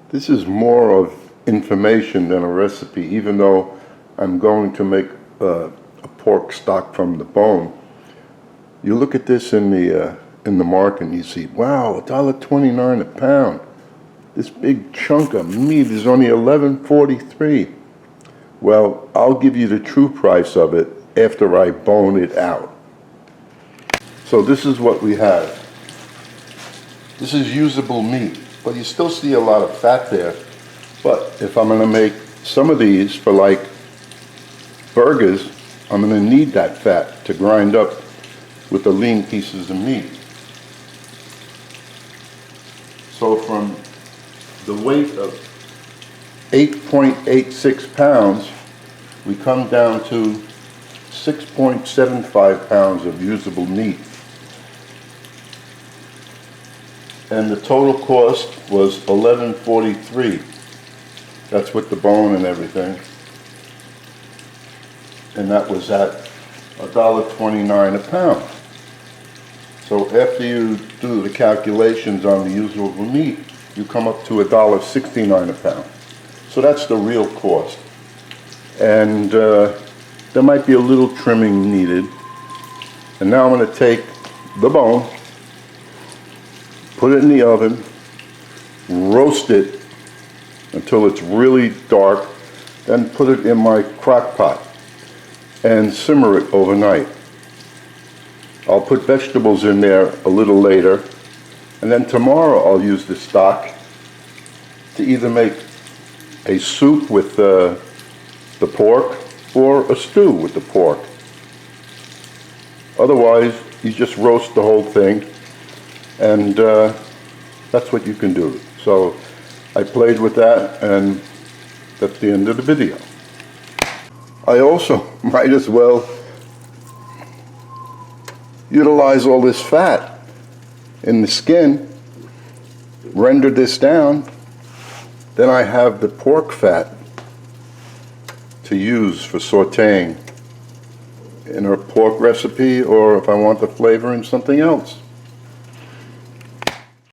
This is more of information than a recipe, even though I'm going to make a pork stock from the bone. You look at this in the market and you see, wow, $1.29 a pound. This big chunk of meat is only $11.43. Well, I'll give you the true price of it after I bone it out. So this is what we have. This is usable meat, but you still see a lot of fat there. But if I'm going to make some of these for like burgers, I'm going to need that fat to grind up with the lean pieces of meat. So from the weight of 8.86 pounds, we come down to 6.75 pounds of usable meat. And the total cost was $11.43. That's with the bone and everything. And that was at $1.29 a pound. So after you do the calculations on the usable meat, you come up to $1.69 a pound. So that's the real cost. And there might be a little trimming needed. And now I'm going to take the bone, put it in the oven, roast it until it's really dark, then put it in my crock pot and simmer it overnight. I'll put vegetables in there a little later, and then tomorrow I'll use the stock to either make a soup with the pork or a stew with the pork. Otherwise, you just roast the whole thing, and that's what you can do. So I played with that, and that's the end of the video. I also might as well utilize all this fat in the skin, render this down, then I have the pork fat to use for sauteing in a pork recipe, or if I want the flavor in something else.